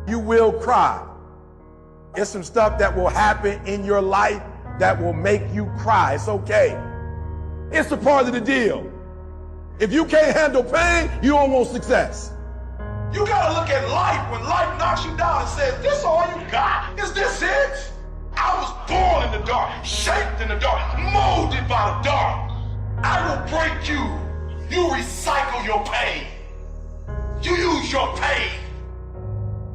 You will cry. It's some stuff that will happen in your life that will make you cry. It's okay. It's a part of the deal. If you can't handle pain, you don't want success. You gotta look at life when life knocks you down and says, this all you got? Is this it? I was born in the dark, shaped in the dark, molded by the dark. I will break you. You recycle your pain. You use your pain.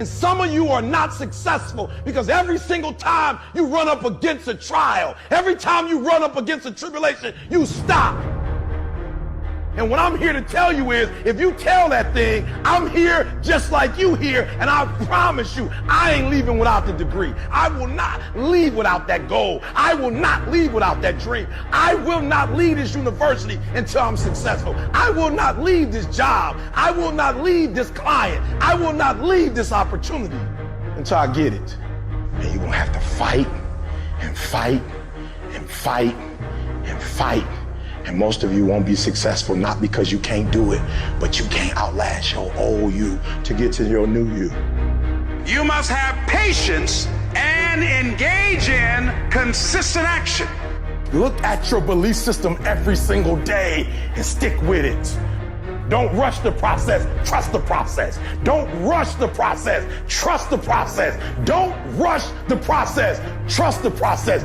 And some of you are not successful because every single time you run up against a trial, every time you run up against a tribulation, you stop. And what I'm here to tell you is, if you tell that thing, I'm here just like you here, and I promise you, I ain't leaving without the degree. I will not leave without that goal. I will not leave without that dream. I will not leave this university until I'm successful. I will not leave this job. I will not leave this client. I will not leave this opportunity until I get it. And you're gonna have to fight and fight and fight and fight. And most of you won't be successful, not because you can't do it, but you can't outlast your old you to get to your new you. You must have patience and engage in consistent action. Look at your belief system every single day and stick with it. Don't rush the process, trust the process. Don't rush the process, trust the process. Don't rush the process, trust the process.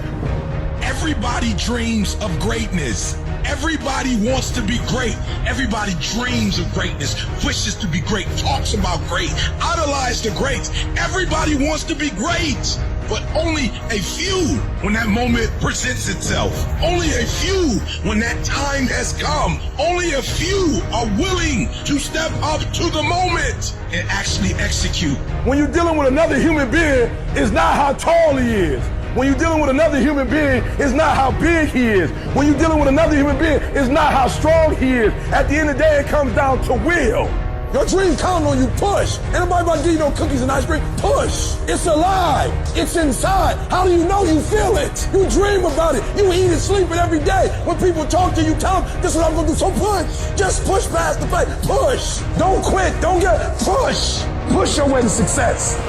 Everybody dreams of greatness. Everybody wants to be great. Everybody dreams of greatness, wishes to be great, talks about great, idolize the greats. Everybody wants to be great, but only a few when that moment presents itself. Only a few when that time has come. Only a few are willing to step up to the moment and actually execute. When you're dealing with another human being, it's not how tall he is. When you're dealing with another human being, it's not how big he is. When you're dealing with another human being, it's not how strong he is. At the end of the day, it comes down to will. Your dream counts on you. Push. Anybody about to give you no cookies and ice cream? Push. It's alive. It's inside. How do you know you feel it? You dream about it. You eat and sleep it every day. When people talk to you, tell them, this is what I'm going to do. So push. Just push past the fight. Push. Don't quit. Don't push. Push your way to success.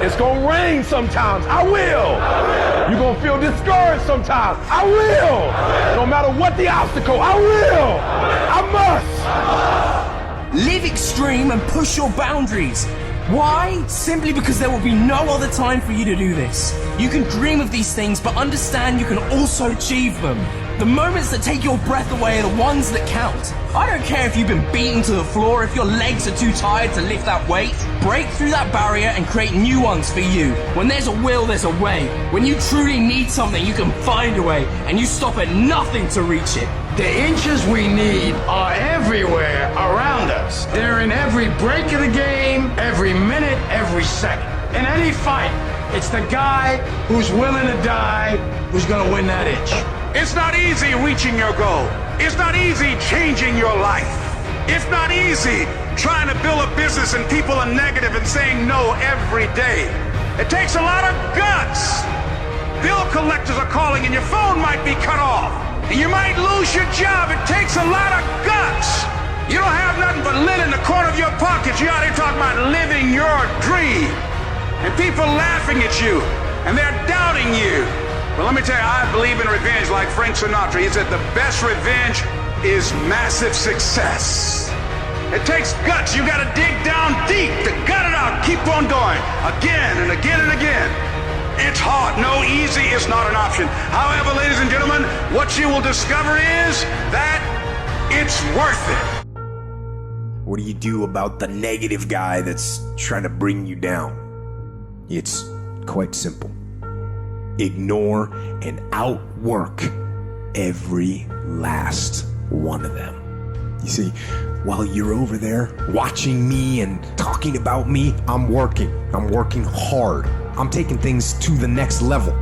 It's gonna rain sometimes. I will. You're gonna feel discouraged sometimes. I will. No matter what the obstacle, I will. I must. Live extreme and push your boundaries. Why? Simply because there will be no other time for you to do this. You can dream of these things, but understand you can also achieve them. The moments that take your breath away are the ones that count. I don't care if you've been beaten to the floor, if your legs are too tired to lift that weight. Break through that barrier and create new ones for you. When there's a will, there's a way. When you truly need something, you can find a way, and you stop at nothing to reach it. The inches we need are everywhere around us. They're in every break of the game, every minute, every second. In any fight, it's the guy who's willing to die who's gonna win that inch. It's not easy reaching your goal. It's not easy changing your life. It's not easy trying to build a business and people are negative and saying no every day. It takes a lot of guts. Bill collectors are calling and your phone might be cut off. And you might lose your job. It takes a lot of guts. You don't have nothing but lint in the corner of your pockets. You're out here talking about living your dream. And people laughing at you. And they're doubting you. Well, let me tell you, I believe in revenge like Frank Sinatra. He said the best revenge is massive success. It takes guts. You got to dig down deep to gut it out. Keep on going again and again and again. It's hard. No, easy is not an option. However, ladies and gentlemen, what you will discover is that it's worth it. What do you do about the negative guy that's trying to bring you down? It's quite simple. Ignore and outwork every last one of them. You see, while you're over there watching me and talking about me, I'm working hard. I'm taking things to the next level.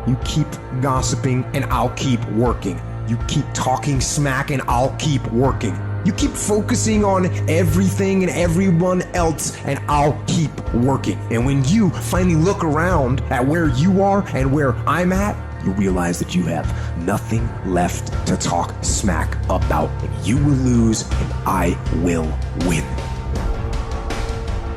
You keep gossiping and I'll keep working. You keep talking smack and I'll keep working. You keep focusing on everything and everyone else and I'll keep working. And when you finally look around at where you are and where I'm at, you realize that you have nothing left to talk smack about. And you will lose and I will win.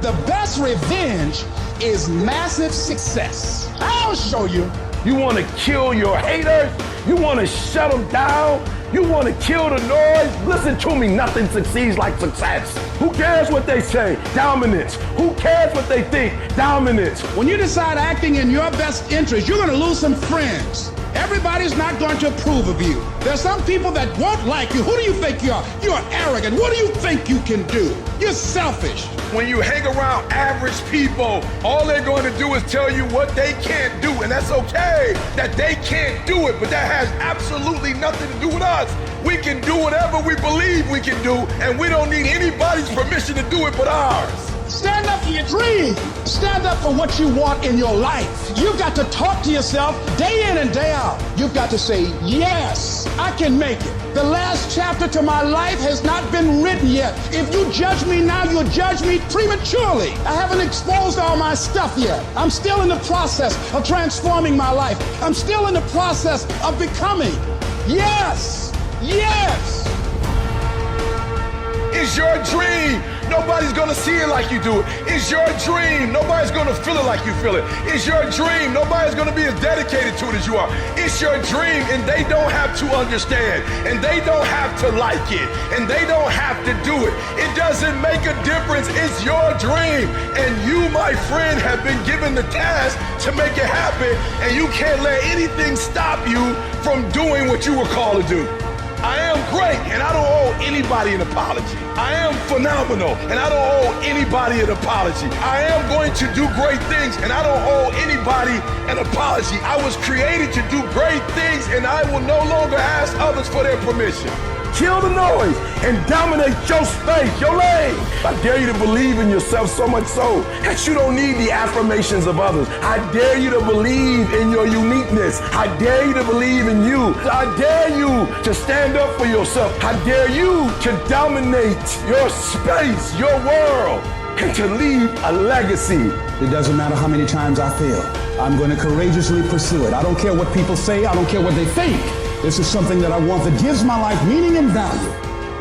The best God's revenge is massive success. I'll show you. You want to kill your haters? You want to shut them down? You want to kill the noise? Listen to me, nothing succeeds like success. Who cares what they say? Dominance. Who cares what they think? Dominance. When you decide acting in your best interest, you're going to lose some friends. Everybody's not going to approve of you. There's some people that won't like you. Who do you think you are? You're arrogant. What do you think you can do? You're selfish. When you hang around average people, all they're going to do is tell you what they can't do, and that's okay that they can't do it, but that has absolutely nothing to do with us. We can do whatever we believe we can do, and we don't need anybody's permission to do it but ours. Stand up for your dream. Stand up for what you want in your life. You've got to talk to yourself day in and day out. You've got to say, yes, I can make it. The last chapter to my life has not been written yet. If you judge me now, you'll judge me prematurely. I haven't exposed all my stuff yet. I'm still in the process of transforming my life. I'm still in the process of becoming. Yes, yes. It's your dream. Nobody's gonna see it like you do it. It's your dream. Nobody's gonna feel it like you feel it. It's your dream. Nobody's gonna be as dedicated to it as you are. It's your dream, and they don't have to understand, and they don't have to like it, and they don't have to do it. It doesn't make a difference. It's your dream, and you, my friend, have been given the task to make it happen, and you can't let anything stop you from doing what you were called to do. I am great, and I don't owe anybody an apology. I am phenomenal, and I don't owe anybody an apology. I am going to do great things, and I don't owe anybody an apology. I was created to do great things, and I will no longer ask others for their permission. Kill the noise and dominate your space, your lane. I dare you to believe in yourself so much so that you don't need the affirmations of others. I dare you to believe in your uniqueness. I dare you to believe in you. I dare you to stand up for yourself. I dare you to dominate your space, your world, and to leave a legacy. It doesn't matter how many times I fail. I'm going to courageously pursue it. I don't care what people say. I don't care what they think. This is something that I want that gives my life meaning and value.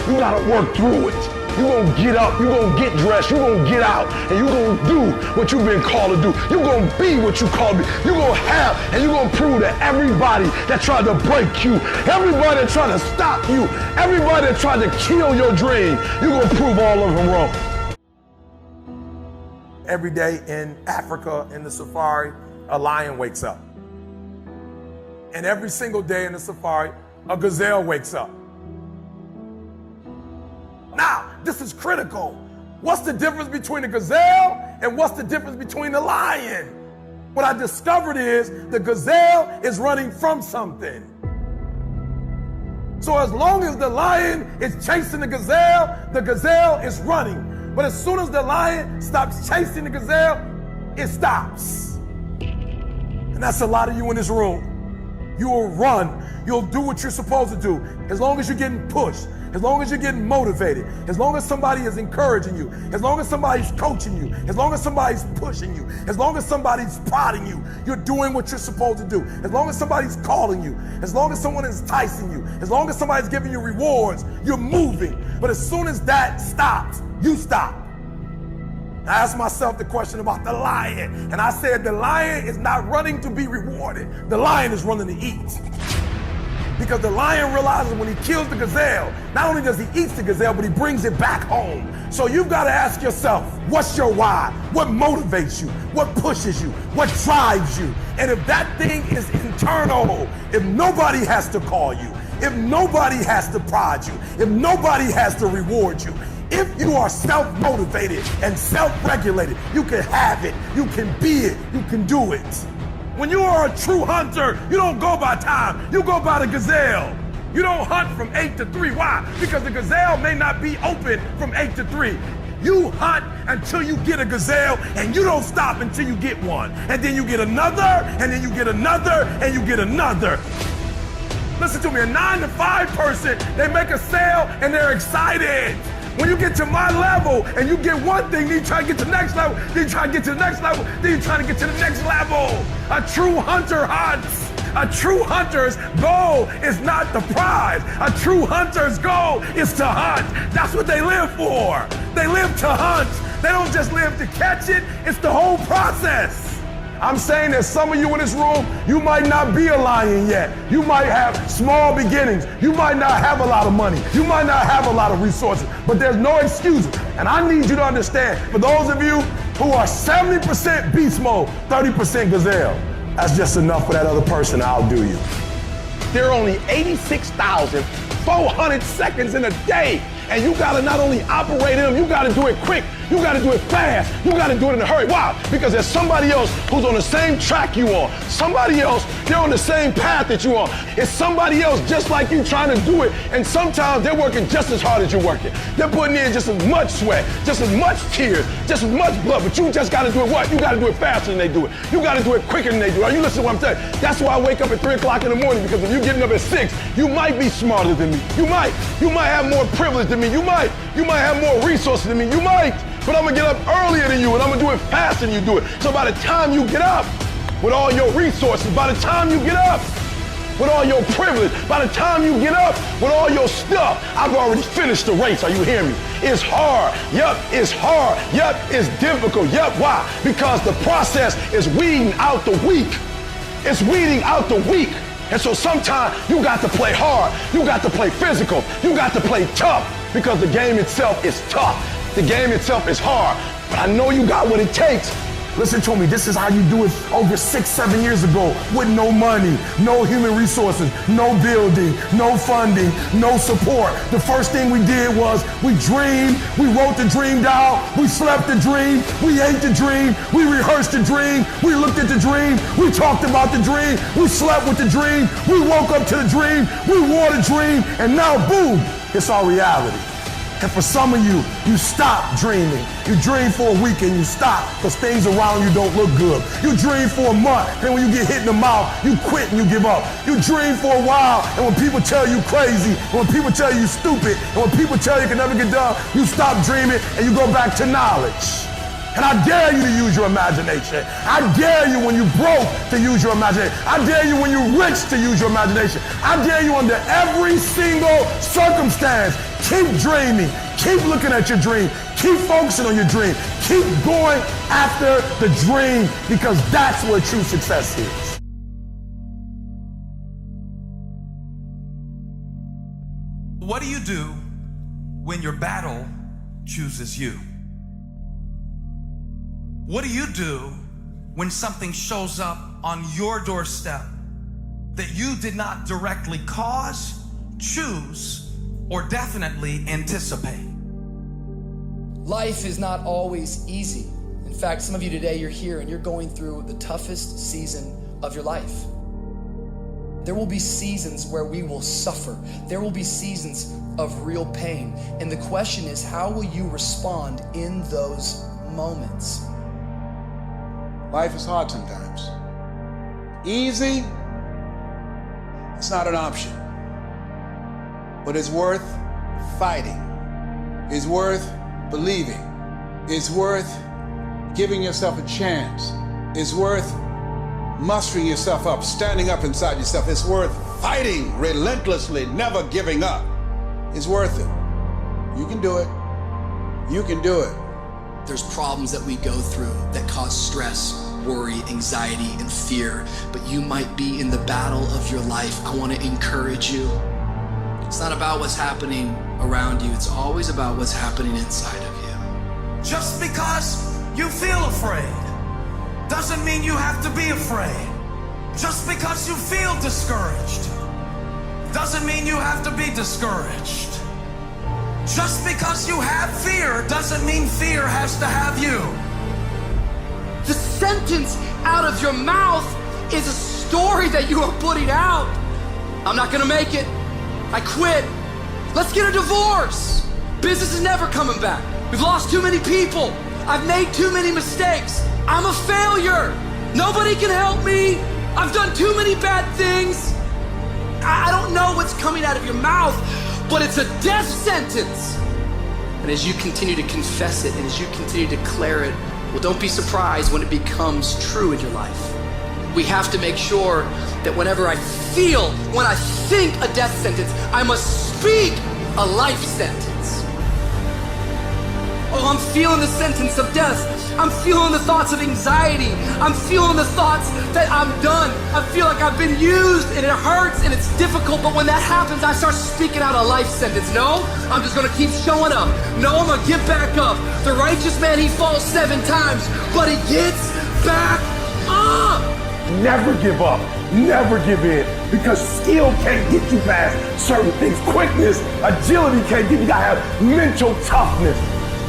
You gotta work through it. You're gonna get up, you're gonna get dressed, you're gonna get out, and you're gonna do what you've been called to do. You're gonna be what you called to be. You're gonna have, and you're gonna prove to everybody that tried to break you, everybody that tried to stop you, everybody that tried to kill your dream, you're gonna prove all of them wrong. Every day in Africa, in the safari, a lion wakes up. And every single day in the safari, a gazelle wakes up. Now, this is critical. What's the difference between a gazelle and what's the difference between the lion? What I discovered is the gazelle is running from something. So as long as the lion is chasing the gazelle is running. But as soon as the lion stops chasing the gazelle, it stops. And that's a lot of you in this room. You will run. You'll do what you're supposed to do. As long as you're getting pushed, as long as you're getting motivated, as long as somebody is encouraging you, as long as somebody's coaching you, as long as somebody's pushing you, as long as somebody's prodding you, you're doing what you're supposed to do. As long as somebody's calling you, as long as someone is enticing you, as long as somebody's giving you rewards, you're moving. But as soon as that stops, you stop. I asked myself the question about the lion, and I said the lion is not running to be rewarded. The lion is running to eat. Because the lion realizes when he kills the gazelle, not only does he eat the gazelle, but he brings it back home. So you've got to ask yourself, what's your why? What motivates you? What pushes you? What drives you? And if that thing is internal, if nobody has to call you, if nobody has to prod you, if nobody has to reward you, if you are self-motivated and self-regulated, you can have it, you can be it, you can do it. When you are a true hunter, you don't go by time, you go by the gazelle. You don't hunt from 8 to 3. Why? Because the gazelle may not be open from 8 to 3. You hunt until you get a gazelle, and you don't stop until you get one. And then you get another, and then you get another, and you get another. Listen to me, a 9 to 5 person, they make a sale and they're excited. When you get to my level and you get one thing, then you try to get to the next level, then you try to get to the next level, then you try to get to the next level. A true hunter hunts. A true hunter's goal is not the prize. A true hunter's goal is to hunt. That's what they live for. They live to hunt. They don't just live to catch it, it's the whole process. I'm saying that some of you in this room, you might not be a lion yet. You might have small beginnings. You might not have a lot of money. You might not have a lot of resources, but there's no excuses. And I need you to understand, for those of you who are 70% beast mode, 30% gazelle, that's just enough for that other person to outdo you. There are only 86,400 seconds in a day. And you gotta not only operate in them, you gotta do it quick. You gotta do it fast. You gotta do it in a hurry. Why? Because there's somebody else who's on the same track you are. Somebody else, they're on the same path that you are. It's somebody else just like you trying to do it. And sometimes they're working just as hard as you're working. They're putting in just as much sweat, just as much tears, just as much blood. But you just gotta do it what? You gotta do it faster than they do it. You gotta do it quicker than they do it. Are you listening to what I'm saying? That's why I wake up at 3 o'clock in the morning, because if you're getting up at 6, you might be smarter than me. You might have more privilege than me. You might have more resources than me. You might. But I'm gonna get up earlier than you, and I'm gonna do it faster than you do it. So by the time you get up with all your resources, by the time you get up with all your privilege, by the time you get up with all your stuff, I've already finished the race. Are you hearing me? It's hard. Yup, it's hard. Yup, it's difficult. Yup, why? Because the process is weeding out the weak. It's weeding out the weak. And so sometimes you got to play hard. You got to play physical. You got to play tough, because the game itself is tough. The game itself is hard, but I know you got what it takes. Listen to me, this is how you do it over 6-7 years ago, with no money, no human resources, no building, no funding, no support. The first thing we did was we dreamed, we wrote the dream down, we slept the dream, we ate the dream, we rehearsed the dream, we looked at the dream, we talked about the dream, we slept with the dream, we woke up to the dream, we wore the dream, and now boom, it's our reality. And for some of you, you stop dreaming. You dream for a week and you stop because things around you don't look good. You dream for a month, and when you get hit in the mouth, you quit and you give up. You dream for a while, and when people tell you crazy, and when people tell you stupid, and when people tell you can never get done, you stop dreaming and you go back to knowledge. And I dare you to use your imagination. I dare you when you're broke to use your imagination. I dare you when you're rich to use your imagination. I dare you under every single circumstance. Keep dreaming. Keep looking at your dream. Keep focusing on your dream. Keep going after the dream, because that's where true success is. What do you do when your battle chooses you? What do you do when something shows up on your doorstep that you did not directly cause, choose, or definitely anticipate? Life is not always easy. In fact, some of you today, you're here and you're going through the toughest season of your life. There will be seasons where we will suffer. There will be seasons of real pain. And the question is, how will you respond in those moments? Life is hard sometimes. Easy, it's not an option. But it's worth fighting. It's worth believing. It's worth giving yourself a chance. It's worth mustering yourself up, standing up inside yourself. It's worth fighting relentlessly, never giving up. It's worth it. You can do it. You can do it. There's problems that we go through that cause stress, worry, anxiety, and fear, but you might be in the battle of your life. I want to encourage you. It's not about what's happening around you. It's always about what's happening inside of you. Just because you feel afraid doesn't mean you have to be afraid. Just because you feel discouraged doesn't mean you have to be discouraged. Just because you have fear doesn't mean fear has to have you. The sentence out of your mouth is a story that you are putting out. I'm not gonna make it. I quit. Let's get a divorce. Business is never coming back. We've lost too many people. I've made too many mistakes. I'm a failure. Nobody can help me. I've done too many bad things. I don't know what's coming out of your mouth, but it's a death sentence. And as you continue to confess it and as you continue to declare it, well, don't be surprised when it becomes true in your life. We have to make sure that whenever I think a death sentence, I must speak a life sentence. Oh, I'm feeling the sentence of death. I'm feeling the thoughts of anxiety. I'm feeling the thoughts that I'm done. I feel like I've been used and it hurts and it's difficult, but when that happens, I start speaking out a life sentence. No, I'm just gonna keep showing up. No, I'm gonna get back up. The righteous man, he falls 7 times, but he gets back up. Never give up. Never give in. Because skill can't get you past certain things. Quickness, agility can't get you. You gotta have mental toughness.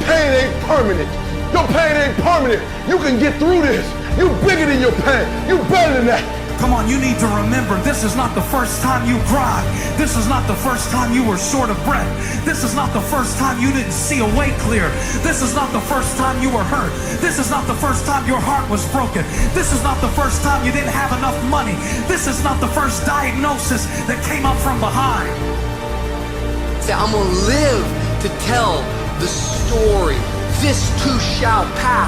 Pain ain't permanent. Your pain ain't permanent. You can get through this. You bigger than your pain. You better than that. Come on, you need to remember, this is not the first time you cried. This is not the first time you were short of breath. This is not the first time you didn't see a way clear. This is not the first time you were hurt. This is not the first time your heart was broken. This is not the first time you didn't have enough money. This is not the first diagnosis that came up from behind. Say, I'm gonna live to tell the story. This too shall pass.